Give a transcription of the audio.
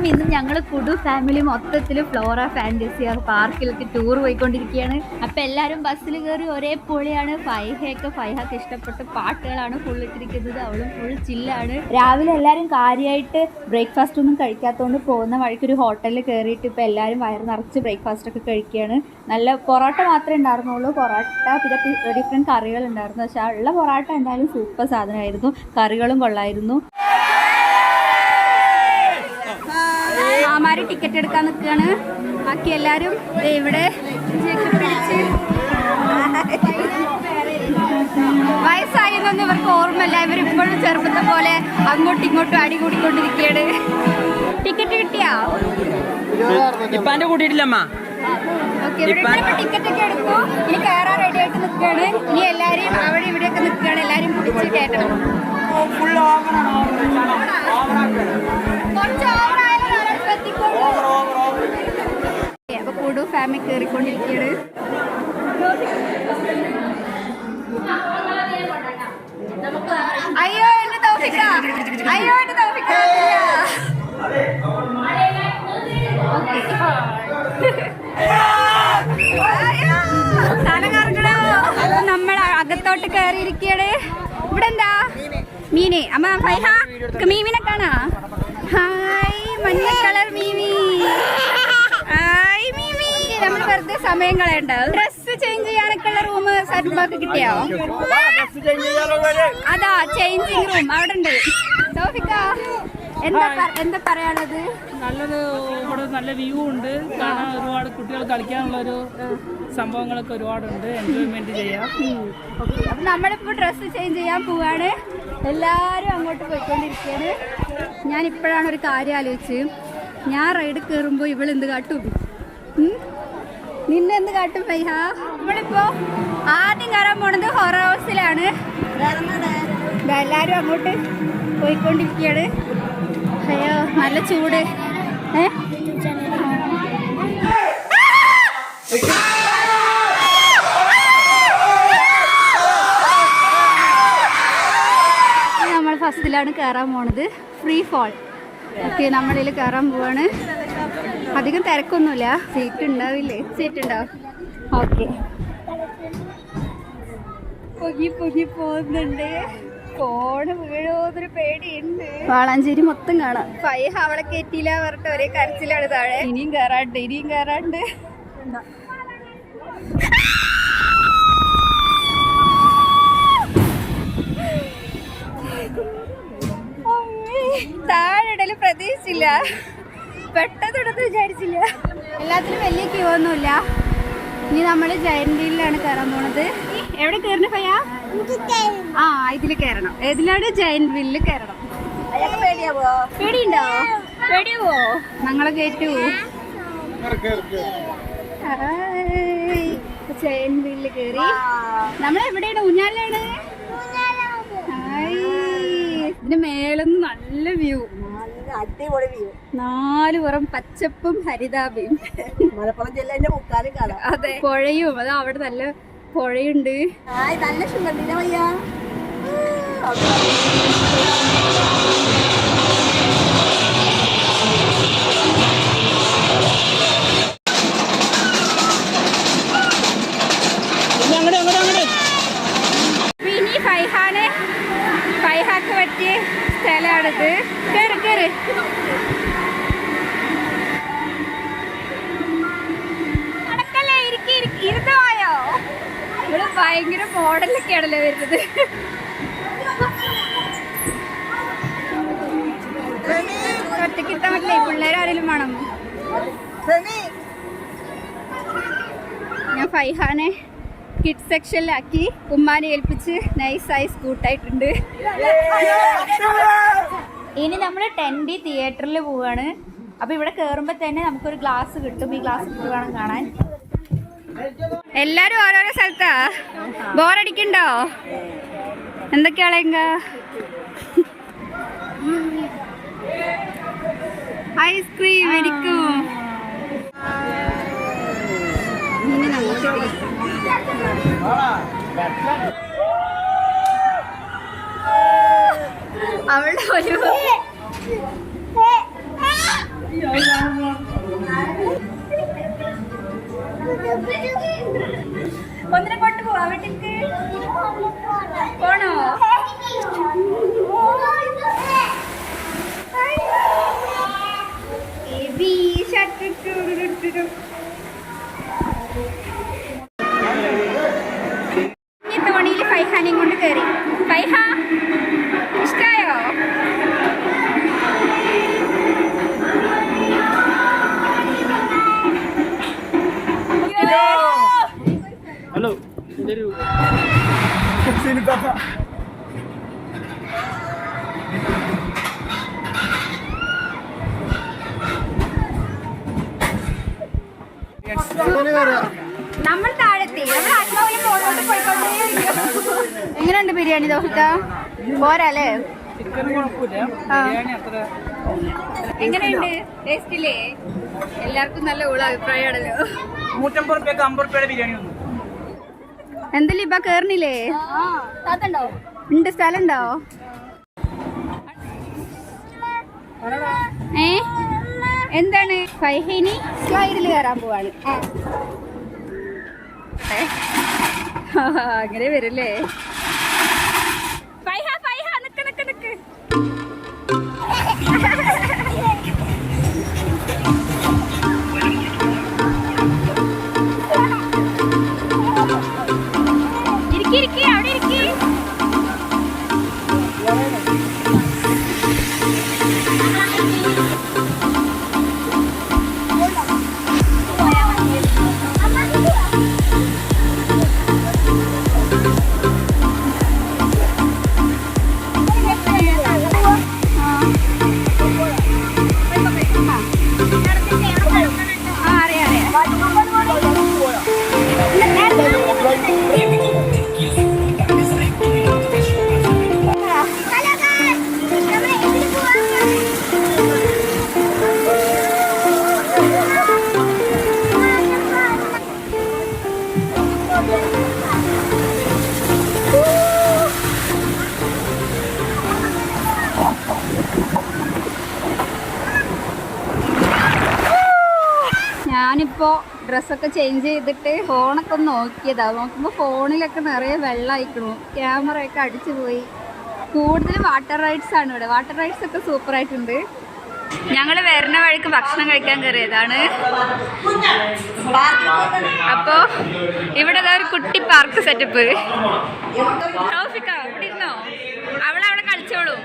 അപ്പം ഇന്ന് ഞങ്ങൾ കുടു ഫാമിലി മൊത്തത്തിൽ ഫ്ലോറ ഫാൻറ്റസി പാർക്കിലൊക്കെ ടൂർ പോയിക്കൊണ്ടിരിക്കുകയാണ്. അപ്പം എല്ലാവരും ബസ്സിൽ കയറി ഒരേ പൊളിയാണ്. ഫൈഹക്ക് ഇഷ്ടപ്പെട്ട പാട്ടുകളാണ് ഫുള്ളിട്ടിരിക്കുന്നത്. അവളും ഫുൾ ചില്ലാണ്. രാവിലെ എല്ലാവരും കാര്യമായിട്ട് ബ്രേക്ക്ഫാസ്റ്റ് ഒന്നും കഴിക്കാത്തതുകൊണ്ട് പോകുന്ന വഴിക്ക് ഒരു ഹോട്ടലിൽ കയറിയിട്ട് ഇപ്പോൾ എല്ലാവരും വയറ് നിറച്ച് ബ്രേക്ക്ഫാസ്റ്റൊക്കെ കഴിക്കുകയാണ്. നല്ല പൊറോട്ട മാത്രമേ ഉണ്ടായിരുന്നുള്ളൂ. പൊറോട്ട പിന്നെ ഡിഫറെൻറ്റ് കറികൾ ഉണ്ടായിരുന്നു. പക്ഷേ ഉള്ള പൊറോട്ട എന്തായാലും സൂപ്പർ സാധനമായിരുന്നു. കറികളും കൊള്ളായിരുന്നു. മാമാര് ടിക്കറ്റ് എടുക്കാൻ നിൽക്കുകയാണ്. ബാക്കി എല്ലാവരും ഇവിടെ പിടിച്ച് വയസ്സായെന്നൊന്നും ഇവർക്ക് ഓർമ്മയില്ല. ഇവരിപ്പോഴും ചെറുപ്പത്തെ പോലെ അങ്ങോട്ടും ഇങ്ങോട്ടും അടി കൂടിക്കൊണ്ടിരിക്കുകയാണ്. ടിക്കറ്റ് കിട്ടിയാ? ഇപ്പാന്റെ കൂട്ടിയിട്ടില്ലമ്മ. ഓക്കെ, ഇവിടെ ടിക്കറ്റ് ഒക്കെ എടുക്കും. ഇനി കയറാൻ റെഡി ആയിട്ട് നിൽക്കുകയാണ്. ഇനി എല്ലാവരും അവിടെ ഇവിടെയൊക്കെ നിൽക്കുകയാണ്. എല്ലാവരും പിടിച്ച് കയറ്റണം. അപ്പൊ കുടു ഫാമിലി കയറിക്കൊണ്ടിരിക്കുകയാണ്. അയ്യോ എന്റെ തൗഫിക്ക, അയ്യോ എന്റെ തൗഫിക്ക. നമ്മൾ അകത്തോട്ട് കയറിയിരിക്കുകയാണ്. ഇവിടെ എന്താ മീന്? അമ്മ ഫൈഹ മീമിനെ കാണാ? ഹായ്, മഞ്ഞ കളർ മീമി. ഹായ് മീമി. നമ്മൾ വെറുതെ സമയം കളയണ്ട. ഡ്രസ് ചേഞ്ച് ചെയ്യാനൊക്കെ ഉള്ള റൂം സർബാക്ക് കിട്ടിയോ? അതാ ചേഞ്ചിങ് റൂം അവിടെ ഉണ്ട്. സോഫിക്ക എന്താ പറയാനുള്ളത്? നല്ലൊരു ഇവിടെ നല്ല വ്യൂ ഉണ്ട്. കാണാൻ ഒരുപാട് കുട്ടികൾ കളിക്കാനുള്ളൊരു സംഭവങ്ങളൊക്കെ ഒരുപാടുണ്ട്. എൻജോയ്മെന്റ് ചെയ്യാം. അപ്പം നമ്മളിപ്പോൾ ഡ്രസ്സ് ചേഞ്ച് ചെയ്യാൻ പോവാണ്. എല്ലാവരും അങ്ങോട്ട് പോയിക്കൊണ്ടിരിക്കുകയാണ്. ഞാൻ ഇപ്പോഴാണ് ഒരു കാര്യം ആലോചിച്ച്. ഞാൻ റൈഡ് കയറുമ്പോൾ ഇവളെന്ത് കാട്ടും? നിന്നെ എന്ത് കാട്ടും ഫൈഹ? ഇവളിപ്പോൾ ആദ്യം കയറാൻ പോണത് ഹൊറർ ഹൗസിലാണ്. എല്ലാവരും അങ്ങോട്ട് പോയിക്കൊണ്ടിരിക്കുകയാണ്. അയ്യോ നല്ല ചൂട്. നമ്മൾ ഫസ്റ്റിലാണ് കയറാൻ പോണത്. Free fall. ഓക്കെ, നമ്മളിൽ കയറാൻ പോവാണ്. അധികം തിരക്കൊന്നുമില്ല. സീറ്റ് ഉണ്ടാവില്ലേ? സീറ്റ് ഉണ്ടാവും. ഓക്കെ, പൊങ്ങി പോകുന്നുണ്ട്. ഫോണ് വീഴോന്നൊരു പേടിയുണ്ട്. വാളാഞ്ചേരി മൊത്തം കാണാം. ഫൈഹ അവളെ കയറ്റിയില്ല പറഞ്ഞിട്ട് ഒരേ കരച്ചിലാണ് താഴെ. ഇനിയും കയറാണ്ട്. താഴെ പ്രതീക്ഷിച്ചില്ല. പെട്ടെന്ന് വിചാരിച്ചില്ല. എല്ലാത്തിനും വലിയ ക്യൂ ഒന്നുമില്ല. ഇനി നമ്മൾ ജയന്റ് വീലിലാണ് കയറാൻ പോണത്. എവിടെ കയറണ ഫയ്യ? ആ, ഇതില് കയറണം. ഏതിലാണ്? ജയന്റ് വീലില് കയറണം. പേടിയുണ്ടോ? പേടിയാവോ? ഞങ്ങളെ കയറ്റൂ. ജയന്റ് വീലില് കയറി. നമ്മളെവിടെയാണ്? ഊഞ്ഞാലാണ്. ഇതിന് മേലെന്ന് നല്ല വ്യൂ. അടിപൊളി വ്യൂ. 4 പുറം പച്ചപ്പും ഹരിതാഭയും. മലപ്പുറം ജില്ലേന്റെ മുക്കാലും കാണാം. അതെ, പുഴയും. അതാ അവിടെ നല്ല പുഴയുണ്ട്. നല്ല സുഖം വയ്യ. ഇനി ഫൈഹാക്ക് പറ്റിയ സ്ഥലമാണിത്. കേറ്. നടക്കല്ലേ, ഇരുന്നോയോ? ഇവിടെ ഭയങ്കര മോഡലൊക്കെയാണല്ലോ വരുന്നത്. ഒറ്റയ്ക്ക് ഇട്ടാൻ പറ്റില്ലേ? പിള്ളേരാരെങ്കിലും വേണം. ഞാൻ ഫൈഹാനെ കിഡ്സ് സെക്ഷനിലാക്കി. ഉമ്മാനെ ഏൽപ്പിച്ച് നൈസായി സ്കൂട്ടായിട്ടുണ്ട്. ഇനി നമ്മൾ 10D തിയേറ്ററിൽ പോവാണ്. അപ്പോൾ ഇവിടെ കയറുമ്പോൾ തന്നെ നമുക്കൊരു ഗ്ലാസ് കിട്ടും. ഈ ഗ്ലാസ് വേണം കാണാൻ. എല്ലാരും ഓരോരോ സ്ഥലത്താ. ബോറടിക്കണ്ടോ? എന്തൊക്കെയാളെങ്ക ഐസ്ക്രീം എനിക്കും. ഇനി നമുക്ക് അവളുടെ ഒരു ഒന്നിനെ കൊണ്ട് പോവാ വീട്ടിലേക്ക് പോണോ? തോണിയിൽ ഫൈഹാനെയും കൊണ്ട് കയറി. ഫൈഹ ഇഷ്ടായോ? ഹലോ ഇതൊരു നമ്മൾ താഴെത്തി. നമ്മൾ ആത്മാവിൽ മുകളിലോട്ട് പോയിക്കൊണ്ടേയിരിക്കും. എങ്ങനെയുണ്ട് ബിരിയാണി ദോഹിത്ത? പോരാല്ലേ? ചിക്കൻ കുഴപ്പമില്ല, ബിരിയാണി അത്ര. എങ്ങനെയുണ്ട്? ടേസ്റ്റ് ഇല്ലേ? എല്ലാവർക്കും നല്ല ഊള അഭിപ്രായമാണല്ലോ. 150 രൂപയ്ക്ക് 50 രൂപയുടെ ബിരിയാണി വന്നു. എന്തല്ലേ ഇപ്പൊ കേറണില്ലേ? ഉണ്ട്, സ്ഥലം ഉണ്ടോ? എന്താണ്? ഫൈഹിനി സ്ലൈഡിൽ കയറാൻ പോവാണ്. അങ്ങനെ വരല്ലേ? ഫൈഹ ഫൈഹ നിക്ക് നിക്ക് നിക്ക്. ഇരിക്കി ഇരിക്കി അവിടെ ഇരിക്കി. ഞാനിപ്പോ ഡ്രസ്സൊക്കെ ചേഞ്ച് ചെയ്തിട്ട് ഫോണൊക്കെ ഒന്ന് നോക്കിയതാ. നോക്കുമ്പോൾ ഫോണിലൊക്കെ നിറയെ വെള്ളമായിക്കണു. ക്യാമറയൊക്കെ അടിച്ചു പോയി. കൂടുതൽ വാട്ടർ റൈഡ്സ് ആണ് ഇവിടെ. വാട്ടർ റൈഡ്സ് ഒക്കെ സൂപ്പർ ആയിട്ടുണ്ട്. ഞങ്ങൾ വരുന്ന വഴിക്ക് ഭക്ഷണം കഴിക്കാൻ കയറിയതാണ്. അപ്പോ ഇവിടെ ഒരു കുട്ടി പാർക്ക് സെറ്റപ്പ്. ഇവിടെ ഇരുന്നോ? അവളവിടെ കളിച്ചോളൂ.